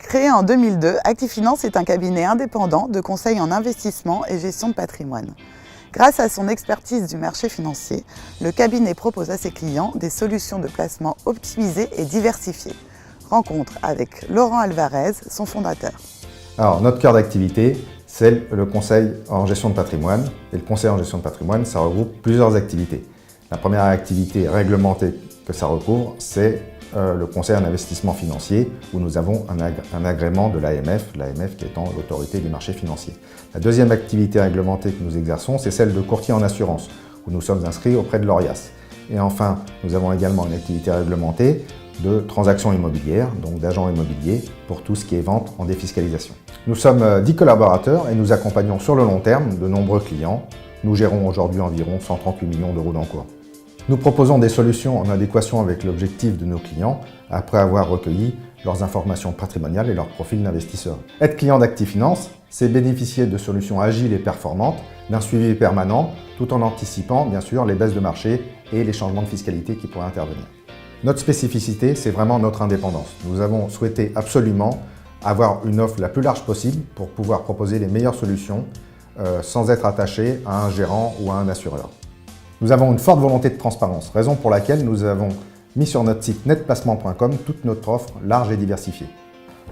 Créé en 2002, Actifinance est un cabinet indépendant de conseil en investissement et gestion de patrimoine. Grâce à son expertise du marché financier, le cabinet propose à ses clients des solutions de placement optimisées et diversifiées. Rencontre avec Laurent Alvarez, son fondateur. Alors, notre cœur d'activité, c'est le conseil en gestion de patrimoine. Et le conseil en gestion de patrimoine, ça regroupe plusieurs activités. La première activité réglementée que ça recouvre, c'est le conseil en investissement financier, où nous avons un agrément de l'AMF, l'AMF qui étant l'autorité des marchés financiers. La deuxième activité réglementée que nous exerçons, c'est celle de courtier en assurance, où nous sommes inscrits auprès de l'ORIAS. Et enfin, nous avons également une activité réglementée de transactions immobilières, donc d'agents immobiliers, pour tout ce qui est vente en défiscalisation. Nous sommes 10 collaborateurs et nous accompagnons sur le long terme de nombreux clients. Nous gérons aujourd'hui environ 138 millions d'euros d'encours. Nous proposons des solutions en adéquation avec l'objectif de nos clients après avoir recueilli leurs informations patrimoniales et leur profil d'investisseur. Être client d'Actifinance, c'est bénéficier de solutions agiles et performantes, d'un suivi permanent, tout en anticipant bien sûr les baisses de marché et les changements de fiscalité qui pourraient intervenir. Notre spécificité, c'est vraiment notre indépendance. Nous avons souhaité absolument avoir une offre la plus large possible pour pouvoir proposer les meilleures solutions sans être attaché à un gérant ou à un assureur. Nous avons une forte volonté de transparence, raison pour laquelle nous avons mis sur notre site netplacement.com toute notre offre large et diversifiée.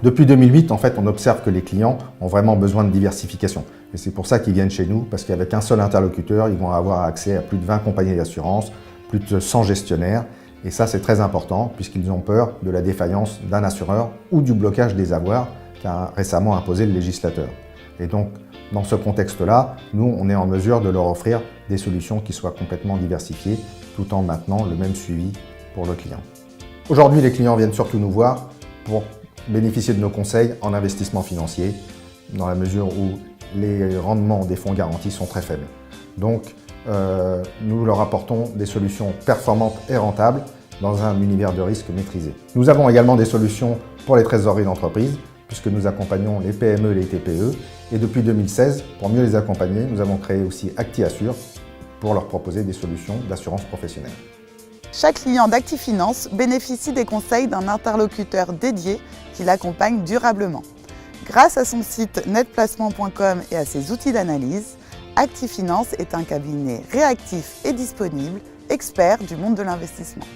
Depuis 2008, en fait, on observe que les clients ont vraiment besoin de diversification. Et c'est pour ça qu'ils viennent chez nous, parce qu'avec un seul interlocuteur, ils vont avoir accès à plus de 20 compagnies d'assurance, plus de 100 gestionnaires. Et ça, c'est très important, puisqu'ils ont peur de la défaillance d'un assureur ou du blocage des avoirs qu'a récemment imposé le législateur. Et donc, dans ce contexte-là, nous, on est en mesure de leur offrir des solutions qui soient complètement diversifiées, tout en maintenant le même suivi pour le client. Aujourd'hui, les clients viennent surtout nous voir pour bénéficier de nos conseils en investissement financier, dans la mesure où les rendements des fonds garantis sont très faibles. Donc, nous leur apportons des solutions performantes et rentables dans un univers de risque maîtrisé. Nous avons également des solutions pour les trésoreries d'entreprise, puisque nous accompagnons les PME et les TPE. Et depuis 2016, pour mieux les accompagner, nous avons créé aussi ActiAssure pour leur proposer des solutions d'assurance professionnelle. Chaque client d'Actifinance bénéficie des conseils d'un interlocuteur dédié qui l'accompagne durablement. Grâce à son site netplacement.com et à ses outils d'analyse, Actifinance est un cabinet réactif et disponible, expert du monde de l'investissement.